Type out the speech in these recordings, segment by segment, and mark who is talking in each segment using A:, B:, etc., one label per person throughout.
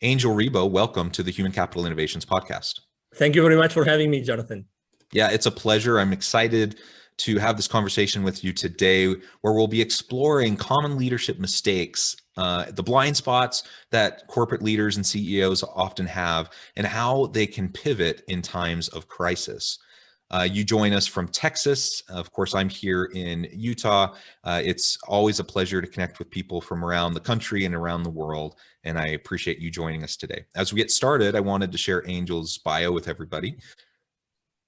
A: Angel Ribo, welcome to the Human Capital Innovations Podcast.
B: Thank you very much for having me, Jonathan.
A: Yeah, it's a pleasure. I'm excited to have this conversation with you today, where we'll be exploring common leadership mistakes, the blind spots that corporate leaders and CEOs often have, and how they can pivot in times of crisis. You join us from Texas. Of course, I'm here in Utah. It's always a pleasure to connect with people from around the country and around the world, and I appreciate you joining us today. As we get started, I wanted to share Angel's bio with everybody.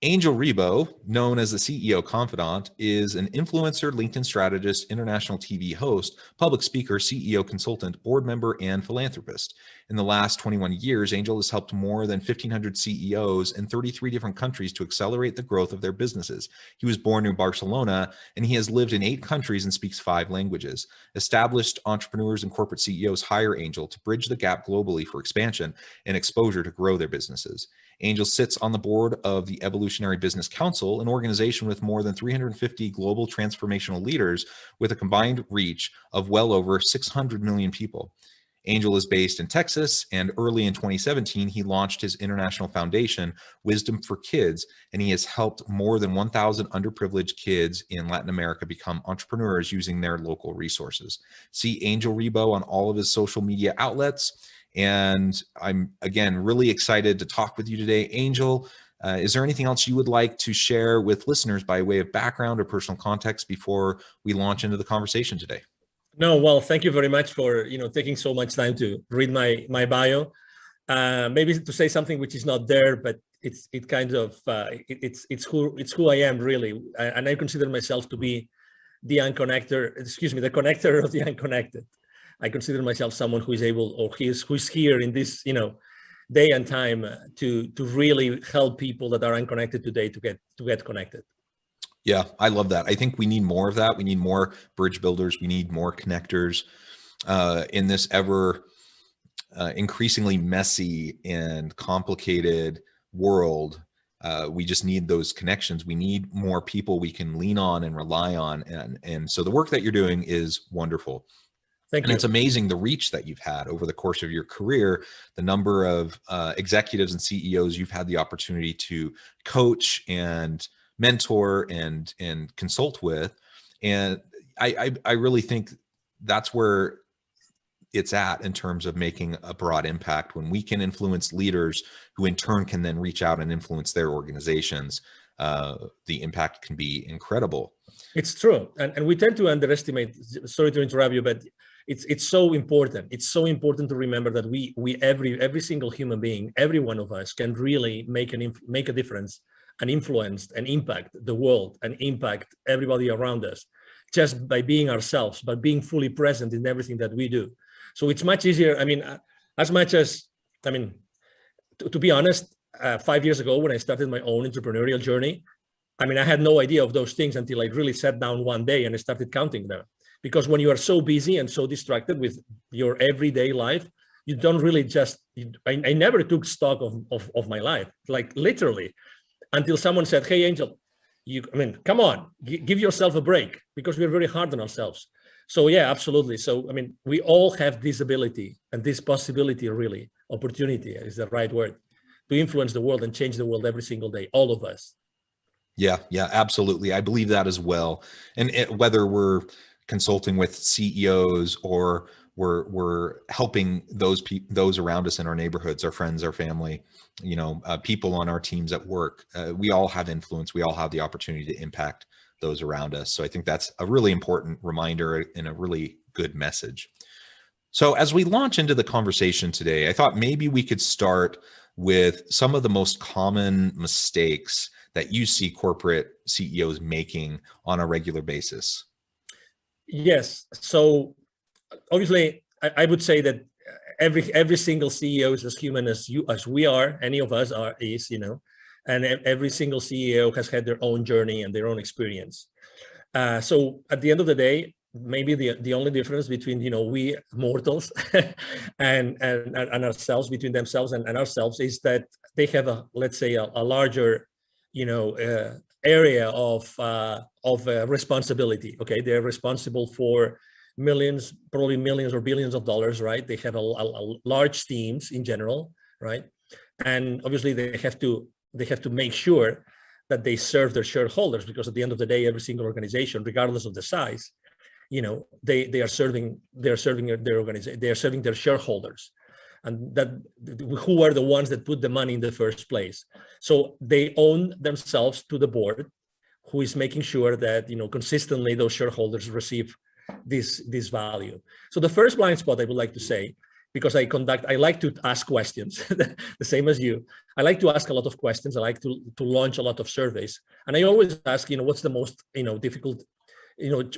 A: Angel Ribo, known as the CEO Confidant, is an influencer, LinkedIn strategist, international TV host, public speaker, CEO consultant, board member, and philanthropist. In the last 21 years, Angel has helped more than 1,500 CEOs in 33 different countries to accelerate the growth of their businesses. He was born in Barcelona, and he has lived in 8 countries and speaks 5 languages. Established entrepreneurs and corporate CEOs hire Angel to bridge the gap globally for expansion and exposure to grow their businesses. Angel sits on the board of the Evolutionary Business Council, an organization with more than 350 global transformational leaders with a combined reach of well over 600 million people. Angel is based in Texas, and early in 2017, he launched his international foundation, Wisdom for Kids, and he has helped more than 1,000 underprivileged kids in Latin America become entrepreneurs using their local resources. See Angel Ribo on all of his social media outlets. And I'm, again, really excited to talk with you today. Angel, is there anything else you would like to share with listeners by way of background or personal context before we launch into the conversation today?
B: No, well, thank you very much for taking so much time to read my bio. Maybe to say something which is not there, but it's who I am really, and I consider myself to be the connector of the unconnected. I consider myself someone who is able, or who's here in this, day and time to really help people that are unconnected today to get connected.
A: Yeah, I love that. I think we need more of that. We need more bridge builders. We need more connectors in this ever increasingly messy and complicated world. We just need those connections. We need more people we can lean on and rely on. And so the work that you're doing is wonderful.
B: Thank you.
A: And it's amazing the reach that you've had over the course of your career, the number of executives and CEOs you've had the opportunity to coach and mentor and consult with. And I really think that's where it's at in terms of making a broad impact. When we can influence leaders who in turn can then reach out and influence their organizations, the impact can be incredible.
B: It's true. And we tend to underestimate, sorry to interrupt you, but it's so important. It's so important to remember that we every single human being, every one of us can really make a difference and influence and impact the world and impact everybody around us just by being ourselves, by being fully present in everything that we do. So it's much easier. To be honest, 5 years ago when I started my own entrepreneurial journey, I had no idea of those things until I really sat down one day and I started counting them. Because when you are so busy and so distracted with your everyday life, you don't really I never took stock of my life, like literally, until someone said, "Hey, Angel, come on, give yourself a break," because we're very hard on ourselves. So yeah, absolutely. So, we all have this ability and this possibility, really, opportunity is the right word, to influence the world and change the world every single day, all of us.
A: Yeah, absolutely. I believe that as well. And whether we're consulting with CEOs or we're helping those around us in our neighborhoods, our friends, our family, people on our teams at work, we all have influence. We all have the opportunity to impact those around us. So I think that's a really important reminder and a really good message. So as we launch into the conversation today, I thought maybe we could start with some of the most common mistakes that you see corporate CEOs making on a regular basis.
B: Yes. So obviously, I would say that every single CEO is as human as we are. Any of us is, and every single CEO has had their own journey and their own experience. So at the end of the day, maybe the only difference between we mortals and ourselves, between themselves and ourselves, is that they have a larger area of responsibility. Okay, they're responsible for millions, probably millions or billions of dollars, right? They have a large teams in general, right? And obviously they have to make sure that they serve their shareholders, because at the end of the day, every single organization, regardless of the size, they are serving their organization, they are serving their shareholders, and that who are the ones that put the money in the first place. So they own themselves to the board, who is making sure that consistently those shareholders receive this value. So the first blind spot I would like to say, because I like to ask questions, the same as you. I like to ask a lot of questions. I like to launch a lot of surveys, and I always ask, what's the most difficult,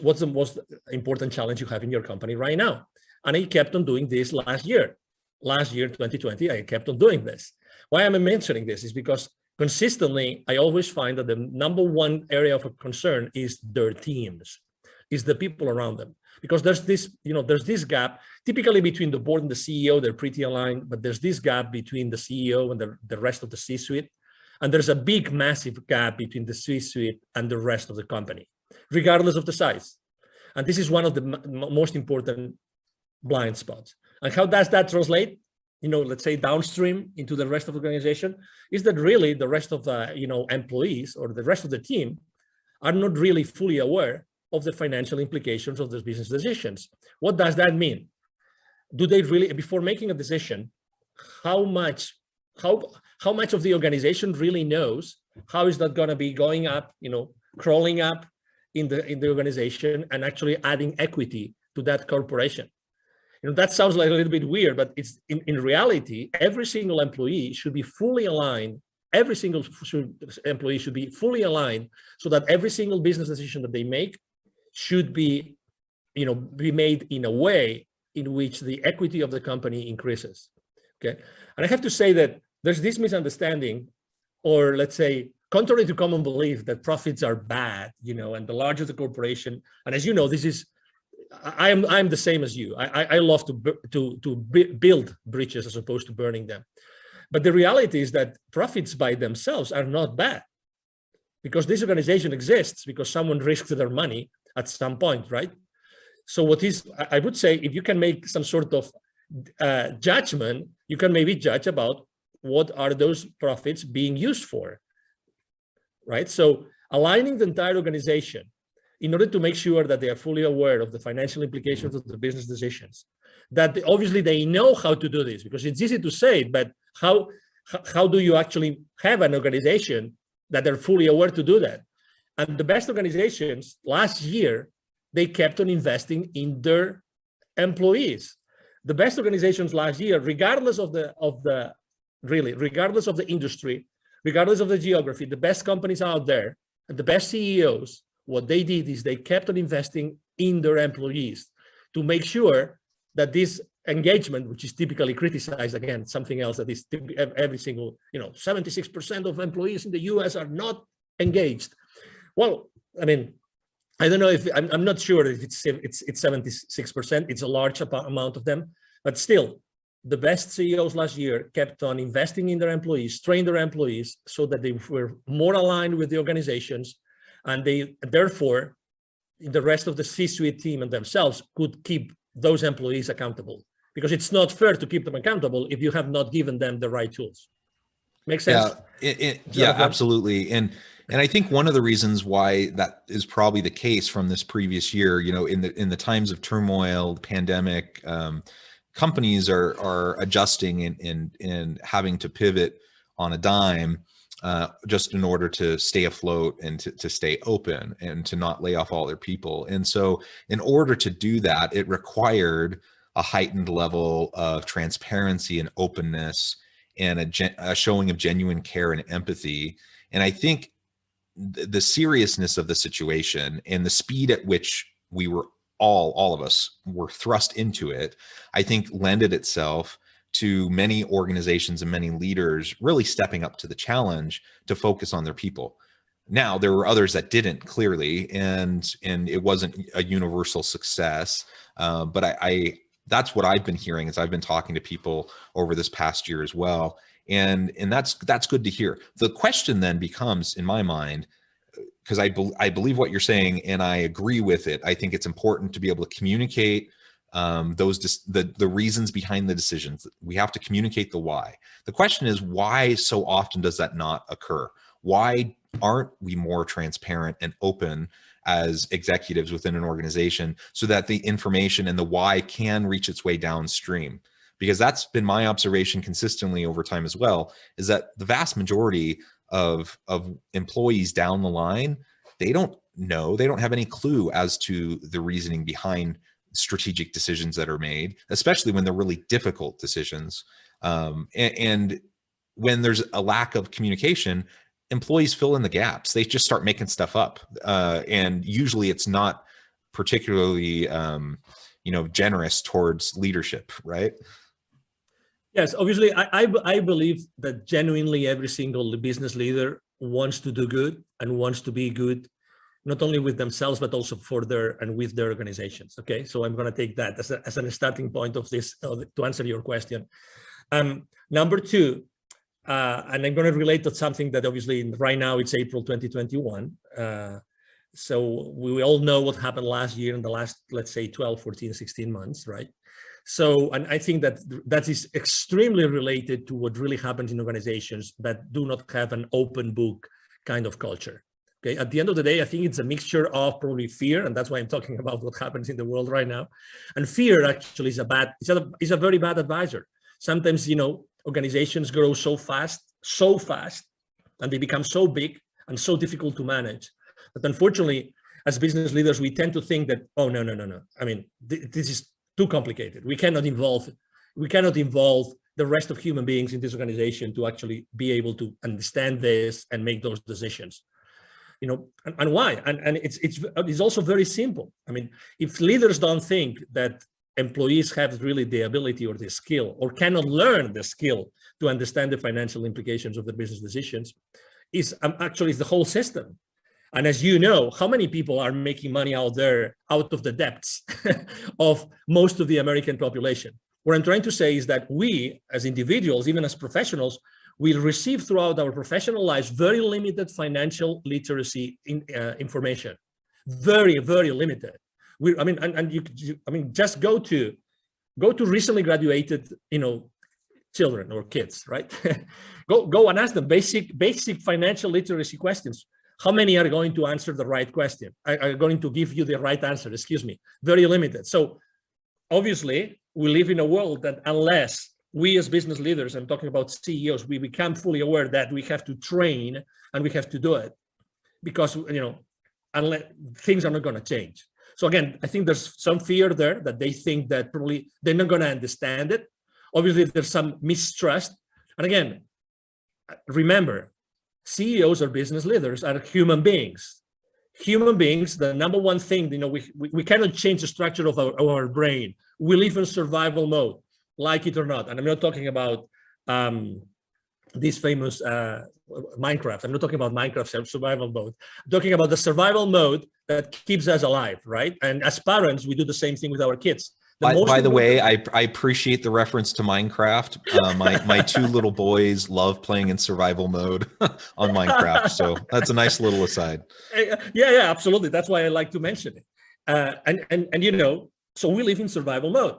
B: what's the most important challenge you have in your company right now? And I kept on doing this last year, 2020. I kept on doing this. Why am I mentioning this? Is because consistently, I always find that the number one area of concern is their teams, is the people around them. Because there's this gap, typically between the board and the CEO, they're pretty aligned, but there's this gap between the CEO and the rest of the C-suite. And there's a big, massive gap between the C-suite and the rest of the company, regardless of the size. And this is one of the most important blind spots. And how does that translate, let's say downstream into the rest of the organization? Is that really the rest of the, employees or the rest of the team are not really fully aware of the financial implications of those business decisions. What does that mean? Do they really, before making a decision, how much of the organization really knows? How is that going to be going up, crawling up in the organization and actually adding equity to that corporation? That sounds like a little bit weird, but it's in reality, every single employee should be fully aligned. Every single employee should be fully aligned, so that every single business decision that they make should be made in a way in which the equity of the company increases. Okay. And I have to say that there's this misunderstanding, or let's say, contrary to common belief, that profits are bad, and the larger the corporation. And as you know, I'm the same as you. I love to build bridges as opposed to burning them. But the reality is that profits by themselves are not bad, because this organization exists because someone risked their money at some point, right? So I would say, if you can make some sort of judgment, you can maybe judge about what are those profits being used for, right? So aligning the entire organization in order to make sure that they are fully aware of the financial implications of the business decisions, that obviously they know how to do this, because it's easy to say it, but how do you actually have an organization that are fully aware to do that? And the best organizations last year, they kept on investing in their employees. The best organizations last year, regardless of the industry, regardless of the geography, the best companies out there and the best CEOs, what they did is they kept on investing in their employees to make sure that this engagement, which is typically criticized, again, something else that is every single, 76% of employees in the US are not engaged. Well, I mean, I don't know if I'm not sure if it's 76%. It's a large amount of them, but still, the best CEOs last year kept on investing in their employees, trained their employees so that they were more aligned with the organizations, and they therefore, the rest of the C-suite team and themselves could keep those employees accountable, because it's not fair to keep them accountable if you have not given them the right tools. Make sense?
A: Yeah, absolutely. And I think one of the reasons why that is probably the case from this previous year, in the times of turmoil, the pandemic, companies are adjusting and having to pivot on a dime, just in order to stay afloat and to stay open and to not lay off all their people. And so in order to do that, it required a heightened level of transparency and openness and a showing of genuine care and empathy. And I think the seriousness of the situation and the speed at which we were all of us were thrust into it, I think lended itself to many organizations and many leaders really stepping up to the challenge to focus on their people. Now, there were others that didn't, clearly, and it wasn't a universal success. But that's what I've been hearing as I've been talking to people over this past year as well. And that's good to hear. The question then becomes, in my mind, because I believe what you're saying, and I agree with it. I think it's important to be able to communicate the reasons behind the decisions. We have to communicate the why. The question is, why so often does that not occur? Why aren't we more transparent and open as executives within an organization so that the information and the why can reach its way downstream? Because that's been my observation consistently over time as well, is that the vast majority of employees down the line, they don't know, they don't have any clue as to the reasoning behind strategic decisions that are made, especially when they're really difficult decisions. And when there's a lack of communication, employees fill in the gaps. They just start making stuff up. And usually it's not particularly, generous towards leadership, right?
B: Yes, obviously, I believe that genuinely every single business leader wants to do good and wants to be good, not only with themselves, but also for with their organizations. Okay, so I'm going to take that as a starting point of this to answer your question. Number two, and I'm going to relate to something that obviously right now it's April 2021. So we all know what happened last year in the last, let's say, 12, 14, 16 months, right? So, and I think that is extremely related to what really happens in organizations that do not have an open book kind of culture. Okay, at the end of the day, I think it's a mixture of probably fear, and that's why I'm talking about what happens in the world right now. And fear actually is a very bad advisor. Sometimes, organizations grow so fast, and they become so big and so difficult to manage. But unfortunately, as business leaders, we tend to think that, oh, no. I mean, this is too complicated. We cannot involve the rest of human beings in this organization to actually be able to understand this and make those decisions. And why? And it's also very simple. I mean, if leaders don't think that employees have really the ability or the skill, or cannot learn the skill to understand the financial implications of the business decisions, is the whole system. And as you know, how many people are making money out there, out of the depths of most of the American population? What I'm trying to say is that we, as individuals, even as professionals, we receive throughout our professional lives very limited financial literacy information, very, very limited. Just go to recently graduated, children or kids, right? go and ask them basic financial literacy questions. How many are going to answer the right question? Are going to give you the right answer? Excuse me. Very limited. So obviously, we live in a world that unless we as business leaders, I'm talking about CEOs, we become fully aware that we have to train and we have to do it, because unless things are not going to change. So again, I think there's some fear there that they think that probably they're not going to understand it. Obviously, there's some mistrust. And again, remember, CEOs or business leaders are human beings. Human beings, the number one thing, we cannot change the structure of our brain. We live in survival mode, like it or not. And I'm not talking about this famous Minecraft. I'm not talking about Minecraft survival mode. I'm talking about the survival mode that keeps us alive, right? And as parents, we do the same thing with our kids.
A: By the way, I appreciate the reference to Minecraft. My two little boys love playing in survival mode on Minecraft. So that's a nice little aside.
B: Yeah, absolutely. That's why I like to mention it. So we live in survival mode.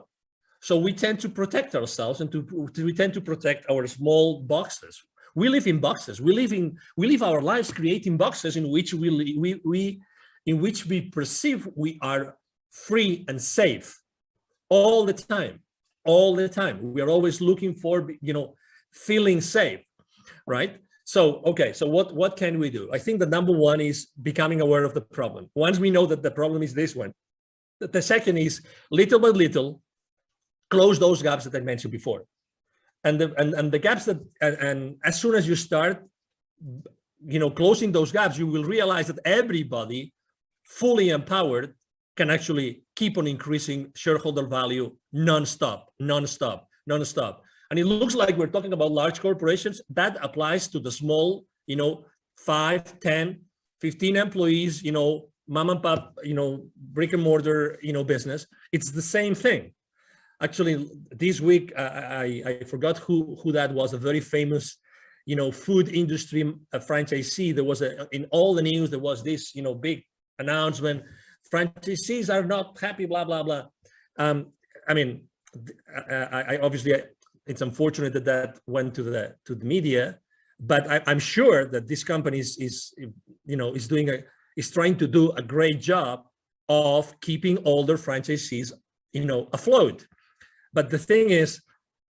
B: So we tend to protect ourselves and we tend to protect our small boxes. We live in boxes. We live our lives creating boxes in which we perceive we are free and safe. All the time. We are always looking for, feeling safe, right? So, okay, so what can we do? I think the number one is becoming aware of the problem. Once we know that the problem is this one, the second is little by little, close those gaps that I mentioned before. And the gaps and as soon as you start, closing those gaps, you will realize that everybody fully empowered can actually keep on increasing shareholder value nonstop. And it looks like we're talking about large corporations. That applies to the small, 5, 10, 15 employees, mom and pop, brick and mortar, business. It's the same thing. Actually, this week, I forgot who that was, a very famous, food industry franchisee. There was in all the news, there was this, big announcement. Franchisees are not happy, blah, blah, blah. I mean, I obviously, it's unfortunate that went to the media, but I'm sure that this company is trying to do a great job of keeping all their franchisees, afloat. But the thing is,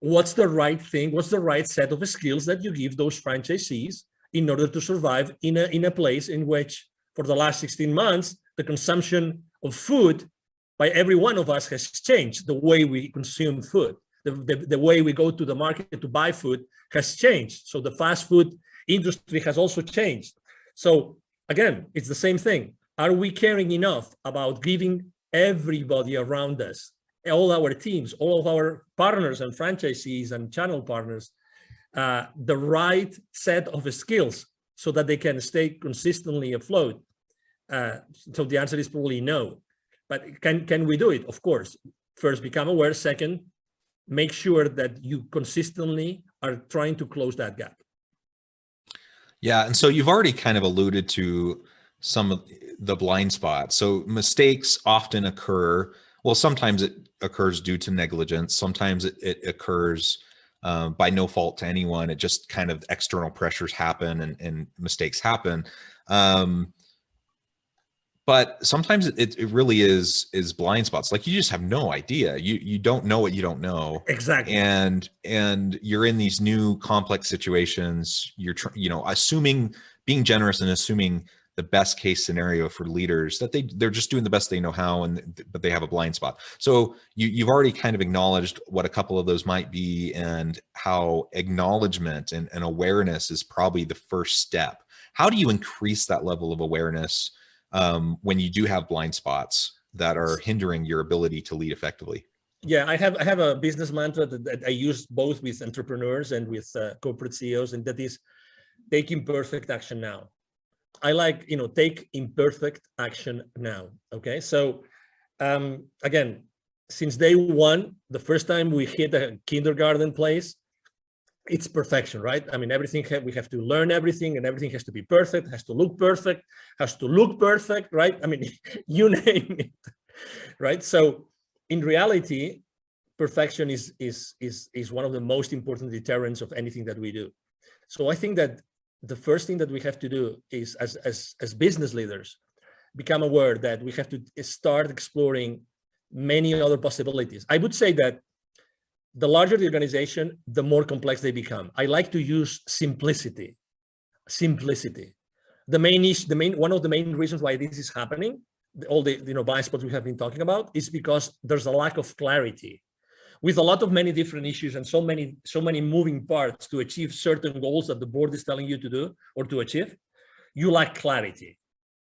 B: what's the right thing? What's the right set of skills that you give those franchisees in order to survive in a place in which, for the last 16 months, the consumption of food by every one of us has changed. The way we consume food, the way we go to the market to buy food has changed. So the fast food industry has also changed. So again, it's the same thing. Are we caring enough about giving everybody around us, all our teams, all of our partners and franchisees and channel partners, the right set of skills so that they can stay consistently afloat? So the answer is probably no. But can we do it? Of course. First, become aware. Second, make sure that you consistently are trying to close that gap.
A: Yeah, and so you've already kind of alluded to some of the blind spots. So mistakes often occur. Well, sometimes it occurs due to negligence. Sometimes it occurs by no fault to anyone. It just kind of external pressures happen and mistakes happen. But sometimes it really is blind spots. Like, you just have no idea. You don't know what you don't know.
B: Exactly.
A: And you're in these new complex situations. You're being generous and assuming the best case scenario for leaders, that they're just doing the best they know how, but they have a blind spot. So you've already kind of acknowledged what a couple of those might be, and how acknowledgement and awareness is probably the first step. How do you increase that level of awareness when you do have blind spots that are hindering your ability to lead effectively?
B: Yeah, I have a business mantra that I use both with entrepreneurs and with corporate CEOs, and that is take imperfect action now. I like, take imperfect action now. Okay. So again, since day one, the first time we hit a kindergarten place, it's perfection, right? I mean, we have to learn everything, and everything has to be perfect, has to look perfect, right? I mean, you name it, right? So in reality, perfection is one of the most important deterrents of anything that we do. So I think that the first thing that we have to do is, as business leaders, become aware that we have to start exploring many other possibilities. I would say that the larger the organization, the more complex they become. I like to use simplicity. One of the main reasons why this is happening, all the blind spots we have been talking about, is because there's a lack of clarity. With a lot of many different issues and so many moving parts to achieve certain goals that the board is telling you to do or to achieve, you lack clarity.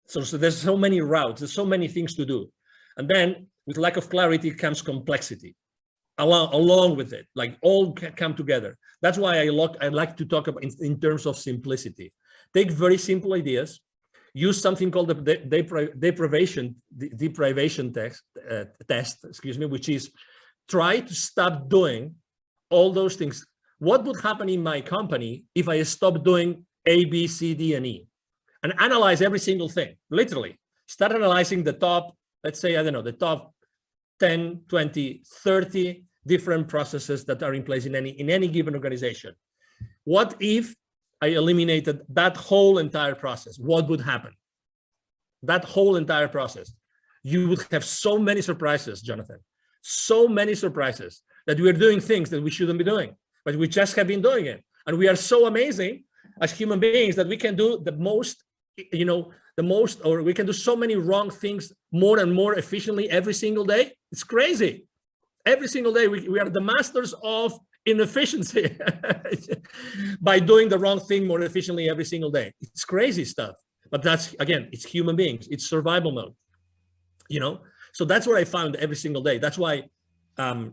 B: So there's so many routes, there's so many things to do. And then with lack of clarity comes complexity along with it, like all come together. That's why I like to talk about in terms of simplicity. Take very simple ideas, use something called the deprivation test, which is try to stop doing all those things. What would happen in my company if I stopped doing A, B, C, D, and E? And analyze every single thing, literally. Start analyzing the top, let's say, I don't know, the top 10, 20, 30 different processes that are in place in any given organization. What if I eliminated that whole entire process? What would happen? That whole entire process. You would have so many surprises, Jonathan. So many surprises that we are doing things that we shouldn't be doing, but we just have been doing it. And we are so amazing as human beings that we can do the most, or we can do so many wrong things more and more efficiently every single day. It's crazy. Every single day, we are the masters of inefficiency by doing the wrong thing more efficiently every single day. It's crazy stuff. But that's, again, it's human beings. It's survival mode, So that's what I found every single day. That's why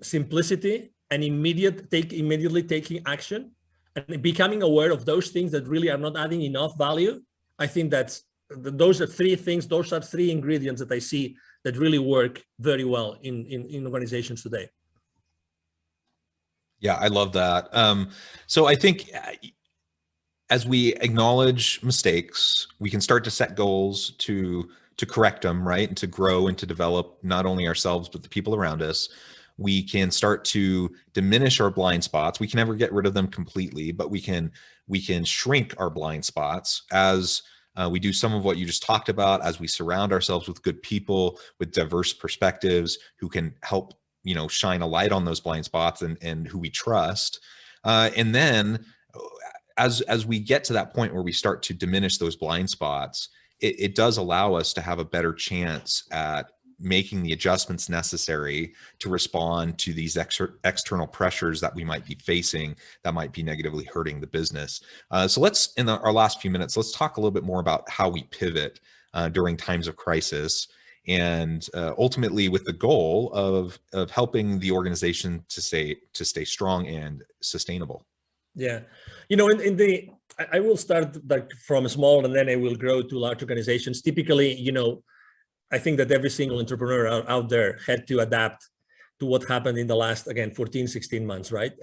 B: simplicity and immediately taking action and becoming aware of those things that really are not adding enough value. I think those are three things. Those are three ingredients that I see that really work very well in organizations today.
A: Yeah, I love that. So I think as we acknowledge mistakes, we can start to set goals to correct them, right? And to grow and to develop not only ourselves, but the people around us. We can start to diminish our blind spots. We can never get rid of them completely, but we can shrink our blind spots as we do some of what you just talked about, as we surround ourselves with good people, with diverse perspectives who can help, shine a light on those blind spots and who we trust. And then as we get to that point where we start to diminish those blind spots, it does allow us to have a better chance at making the adjustments necessary to respond to these external pressures that we might be facing that might be negatively hurting the business. So let's, in our last few minutes, let's talk a little bit more about how we pivot during times of crisis, and ultimately with the goal of helping the organization to stay strong and sustainable.
B: Yeah, I will start like from small, and then I will grow to large organizations. Typically, I think that every single entrepreneur out there had to adapt to what happened in the last, again, 14, 16 months, right?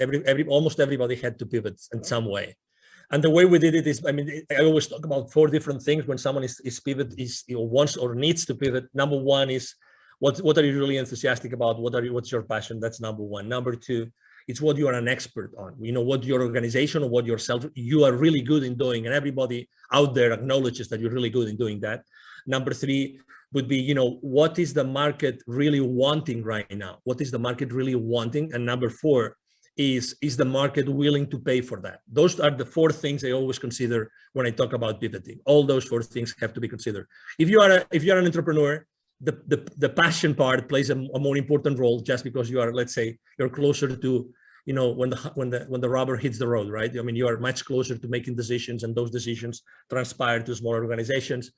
B: Almost everybody had to pivot in some way. And the way we did it is, I always talk about 4 different things when someone wants or needs to pivot. Number 1 is, what are you really enthusiastic about? What's your passion? That's number 1. Number 2, it's what you are an expert on. What your organization or what yourself, you are really good in doing, and everybody out there acknowledges that you're really good in doing that. Number 3 would be, what is the market really wanting right now? What is the market really wanting? And number 4 is the market willing to pay for that? Those are the 4 things I always consider when I talk about pivoting. All those 4 things have to be considered. If you are an entrepreneur, the passion part plays a more important role, just because you are, let's say, you're closer to, when the rubber hits the road, right? You are much closer to making decisions, and those decisions transpire to smaller organizations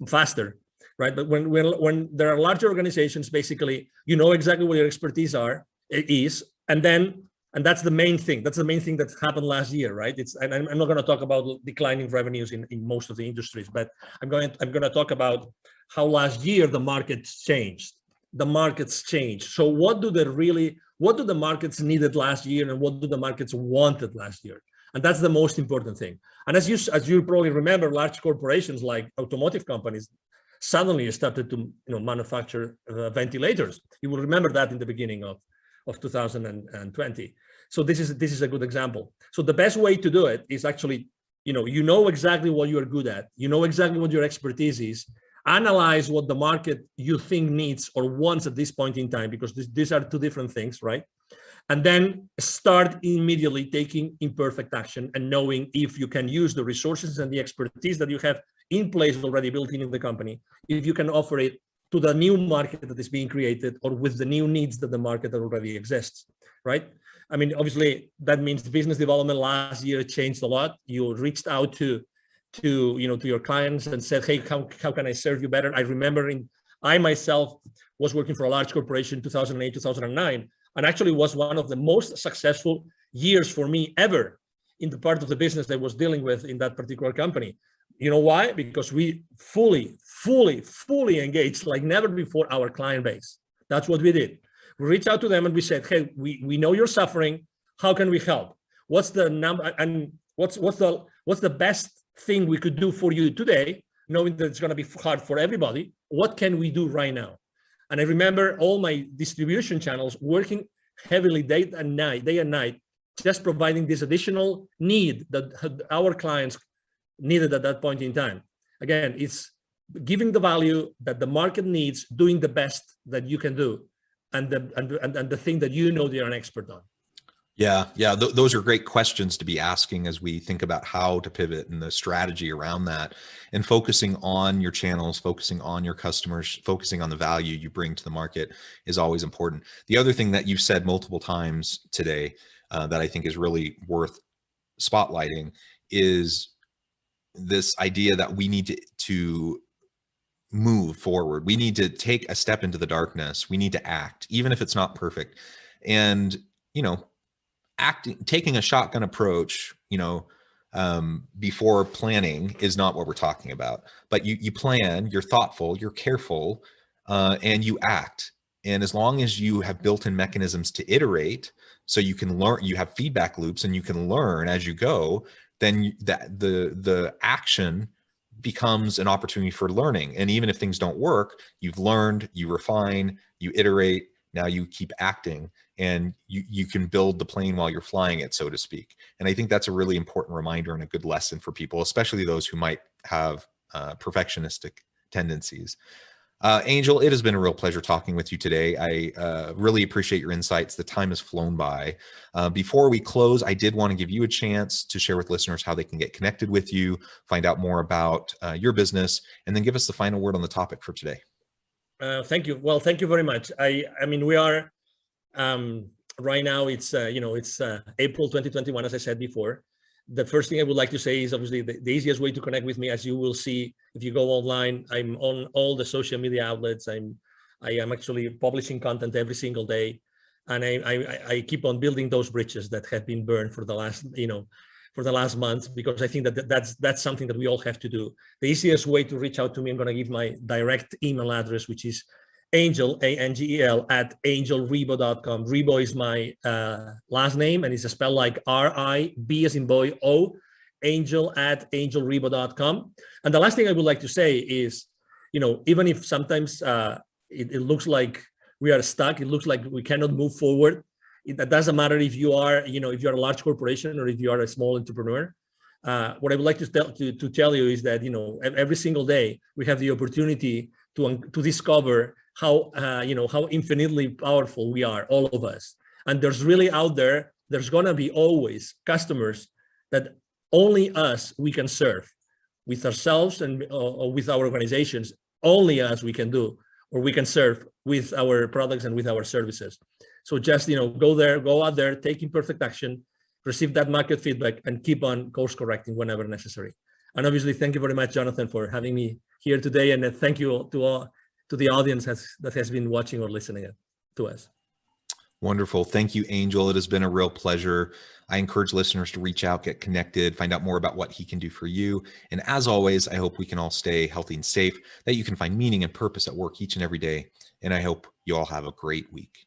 B: faster, right? But when there are larger organizations, basically, exactly what your expertise is, and that's the main thing. That's the main thing that happened last year, right? And I'm not going to talk about declining revenues in most of the industries, but I'm going to talk about how last year the markets changed. The markets changed. So what do the markets needed last year, and what do the markets wanted last year? And that's the most important thing. And as you probably remember, large corporations like automotive companies suddenly started to manufacture ventilators. You will remember that in the beginning of 2020. So this is a good example. So the best way to do it is actually, exactly what you're good at. Exactly what your expertise is. Analyze what the market you think needs or wants at this point in time, because these are 2 different things, right? And then start immediately taking imperfect action and knowing if you can use the resources and the expertise that you have in place already built in the company, if you can offer it to the new market that is being created, or with the new needs that the market already exists, right? Obviously, that means business development last year changed a lot. You reached out to your clients and said, hey, how can I serve you better? I remember I myself was working for a large corporation 2008, 2009, and actually was one of the most successful years for me ever in the part of the business that I was dealing with in that particular company. You know why? Because we fully engaged like never before our client base. That's what we did. We reached out to them and we said, hey, we know you're suffering. How can we help? What's the number, and what's the best thing we could do for you today, knowing that it's going to be hard for everybody? What can we do right now? And I remember all my distribution channels working heavily day and night, just providing this additional need that our clients needed at that point in time. Again, it's giving the value that the market needs, doing the best that you can do, and the thing that you're an expert on.
A: Yeah. Those are great questions to be asking as we think about how to pivot and the strategy around that, and focusing on your channels, focusing on your customers, focusing on the value you bring to the market is always important. The other thing that you've said multiple times today that I think is really worth spotlighting is this idea that we need to move forward. We need to take a step into the darkness. We need to act, even if it's not perfect. And, taking a shotgun approach, before planning is not what we're talking about. But you plan, you're thoughtful, you're careful, and you act. And as long as you have built-in mechanisms to iterate, so you can learn, you have feedback loops and you can learn as you go, then the action becomes an opportunity for learning. And even if things don't work, you've learned, you refine, you iterate, now you keep acting, and you can build the plane while you're flying it, so to speak. And I think that's a really important reminder and a good lesson for people, especially those who might have perfectionistic tendencies. Angel, it has been a real pleasure talking with you today. I really appreciate your insights. The time has flown by. Before we close, I did want to give you a chance to share with listeners how they can get connected with you, find out more about your business, and then give us the final word on the topic for today.
B: Thank you. Well, thank you very much. I mean, we are right now. It's it's April 2021, as I said before. The first thing I would like to say is obviously the easiest way to connect with me, as you will see if you go online. I'm on all the social media outlets. I am actually publishing content every single day, and I keep on building those bridges that have been burned for the last month, because I think that that's something that we all have to do. The easiest way to reach out to me, I'm going to give my direct email address, which is Angel, ANGEL, at angelribo.com. Ribo is my last name, and it's spelled like R-I-B as in boy, O, Angel at angelribo.com. And the last thing I would like to say is, even if sometimes it looks like we are stuck, it looks like we cannot move forward, it doesn't matter if you are, if you're a large corporation or if you are a small entrepreneur. What I would like to tell you is that, every single day we have the opportunity to discover how infinitely powerful we are, all of us. And there's really out there, there's gonna be always customers that only us we can serve with ourselves and or with our organizations. Only us we can do, or we can serve with our products and with our services. So just go out there, take imperfect action, receive that market feedback, and keep on course correcting whenever necessary. And obviously, thank you very much, Jonathan, for having me here today. And thank you to the audience that has been watching or listening to us.
A: Wonderful. Thank you, Angel. It has been a real pleasure. I encourage listeners to reach out, get connected, find out more about what he can do for you. And as always, I hope we can all stay healthy and safe, that you can find meaning and purpose at work each and every day. And I hope you all have a great week.